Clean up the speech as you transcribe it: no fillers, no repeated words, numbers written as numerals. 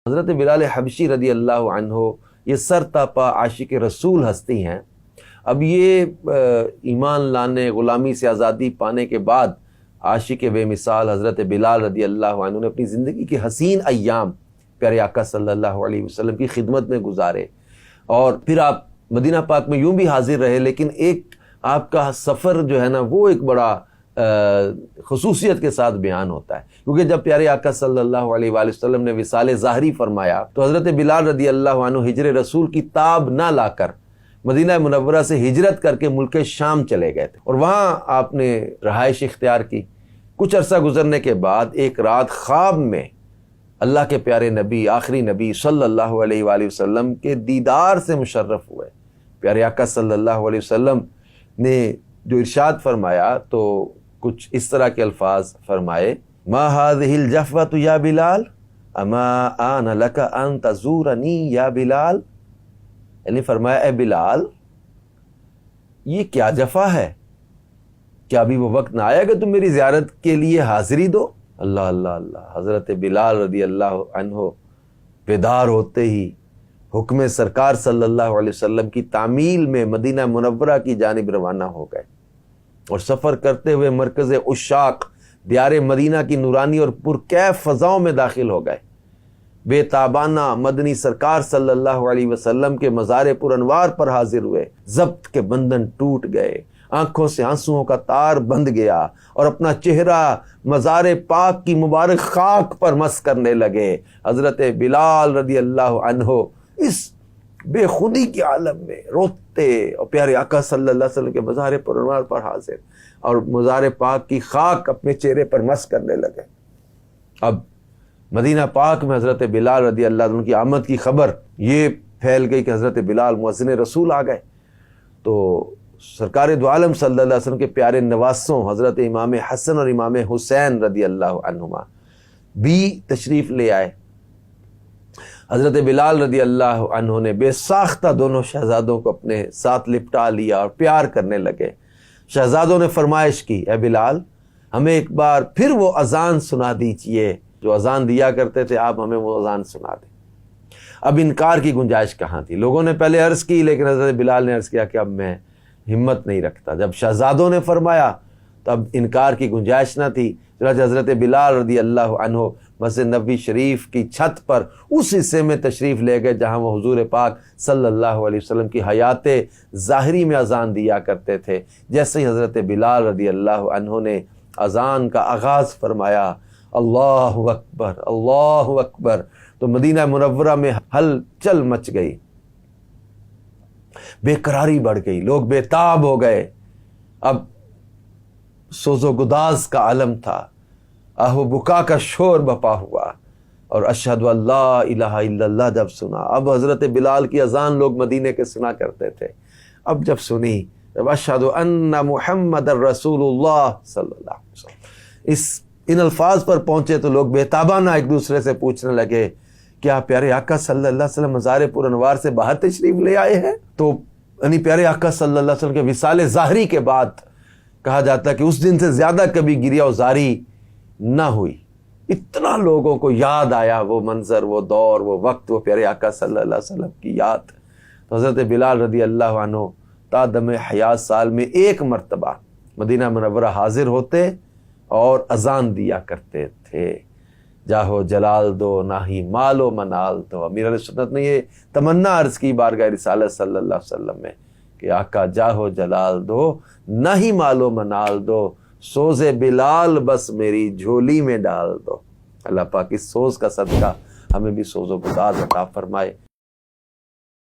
حضرت بلال حبشی رضی اللہ عنہ یہ سر تاپا عاشق رسول ہستی ہیں۔ اب یہ ایمان لانے، غلامی سے آزادی پانے کے بعد عاشق بے مثال حضرت بلال رضی اللہ عنہ نے اپنی زندگی کے حسین ایام پیارے آقا صلی اللہ علیہ وسلم کی خدمت میں گزارے، اور پھر آپ مدینہ پاک میں یوں بھی حاضر رہے، لیکن ایک آپ کا سفر جو ہے نا وہ ایک بڑا خصوصیت کے ساتھ بیان ہوتا ہے، کیونکہ جب پیارے آقا صلی اللہ علیہ وآلہ وسلم نے وصال ظاہری فرمایا تو حضرت بلال رضی اللہ عنہ ہجر رسول کی تاب نہ لا کر مدینہ منورہ سے ہجرت کر کے ملک شام چلے گئے تھے، اور وہاں آپ نے رہائش اختیار کی۔ کچھ عرصہ گزرنے کے بعد ایک رات خواب میں اللہ کے پیارے نبی، آخری نبی صلی اللہ علیہ وآلہ وسلم کے دیدار سے مشرف ہوئے۔ پیارے آقا صلی اللہ علیہ وسلم نے جو ارشاد فرمایا تو کچھ اس طرح کے الفاظ فرمائے، ما هذه الجفوة یا بلال اما آن لک ان تزورنی یا بلال، یعنی فرمایا اے بلال یہ کیا جفا ہے، کیا ابھی وہ وقت نہ آیا کہ تم میری زیارت کے لیے حاضری دو؟ اللہ اللہ اللہ۔ حضرت بلال رضی اللہ عنہ بیدار ہوتے ہی حکم سرکار صلی اللہ علیہ وسلم کی تعمیل میں مدینہ منورہ کی جانب روانہ ہو گئے، اور سفر کرتے ہوئے مرکز عشاق دیار مدینہ کی نورانی اور پرکیف فضاؤں میں داخل ہو گئے۔ بے تابانہ مدنی سرکار صلی اللہ علیہ وسلم کے مزار پر انوار پر حاضر ہوئے، ضبط کے بندھن ٹوٹ گئے، آنکھوں سے آنسوؤں کا تار بندھ گیا، اور اپنا چہرہ مزار پاک کی مبارک خاک پر مس کرنے لگے۔ حضرت بلال رضی اللہ عنہ اس بے خودی کے عالم میں روتے، اور پیارے آقا صلی اللہ علیہ وسلم کے مزار پر انوار پر حاضر اور مزار پاک کی خاک اپنے چہرے پر مس کرنے لگے۔ اب مدینہ پاک میں حضرت بلال رضی اللہ عنہ کی آمد کی خبر یہ پھیل گئی کہ حضرت بلال مؤذن رسول آ گئے، تو سرکار دو عالم صلی اللہ علیہ وسلم کے پیارے نواسوں حضرت امام حسن اور امام حسین رضی اللہ عنہما بھی تشریف لے آئے۔ حضرت بلال رضی اللہ عنہ نے بے ساختہ دونوں شہزادوں کو اپنے ساتھ لپٹا لیا اور پیار کرنے لگے۔ شہزادوں نے فرمائش کی، اے بلال ہمیں ایک بار پھر وہ اذان سنا دیجئے جو اذان دیا کرتے تھے، آپ ہمیں وہ اذان سنا دیں۔ اب انکار کی گنجائش کہاں تھی؟ لوگوں نے پہلے عرض کی، لیکن حضرت بلال نے عرض کیا کہ اب میں ہمت نہیں رکھتا۔ جب شہزادوں نے فرمایا تو اب انکار کی گنجائش نہ تھی، چنانچہ حضرت بلال رضی اللہ عنہ مسجد نبوی شریف کی چھت پر اس حصے میں تشریف لے گئے جہاں وہ حضور پاک صلی اللہ علیہ وسلم کی حیات ظاہری میں اذان دیا کرتے تھے۔ جیسے ہی حضرت بلال رضی اللہ عنہ نے اذان کا آغاز فرمایا، اللہ اکبر اللہ اکبر، تو مدینہ منورہ میں ہلچل مچ گئی، بے قراری بڑھ گئی، لوگ بے تاب ہو گئے۔ اب سوز و گداز کا عالم تھا، آہ و بکا کا شور بپا ہوا، اور اشہد ان لا الہ الا اللہ جب سنا، اب حضرت بلال کی اذان لوگ مدینے کے سنا کرتے تھے، اب جب سنی، جب اشہد ان محمد رسول اللہ صلی اللہ علیہ وسلم ان الفاظ پر پہنچے تو لوگ بے تابانہ ایک دوسرے سے پوچھنے لگے، کیا پیارے آقا صلی اللہ علیہ وسلم مزار پر انوار سے باہر تشریف لے آئے ہیں؟ تو یعنی پیارے آقا صلی اللہ علیہ وسلم کے وصال ظاہری کے بعد کہا جاتا ہے کہ اس دن سے زیادہ کبھی گریہ و زاری نہ ہوئی۔ اتنا لوگوں کو یاد آیا وہ منظر، وہ دور، وہ وقت، وہ پیارے آقا صلی اللہ علیہ وسلم کی یاد۔ تو حضرت بلال رضی اللہ عنہ تا دم حیات سال میں ایک مرتبہ مدینہ منورہ حاضر ہوتے اور اذان دیا کرتے تھے، جاہو جلال دو نہ ہی مال و منال دو۔ امیر علیہ سنت نے یہ تمنا عرض کی بارگاہ رسالت صلی اللہ علیہ وسلم میں کہ آقا جاہو جلال دو نہ ہی مال و منال دو، سوز بلال بس میری جھولی میں ڈال دو۔ اللہ پاک اس سوز کا صدقہ ہمیں بھی سوز و گداز عطا فرمائے۔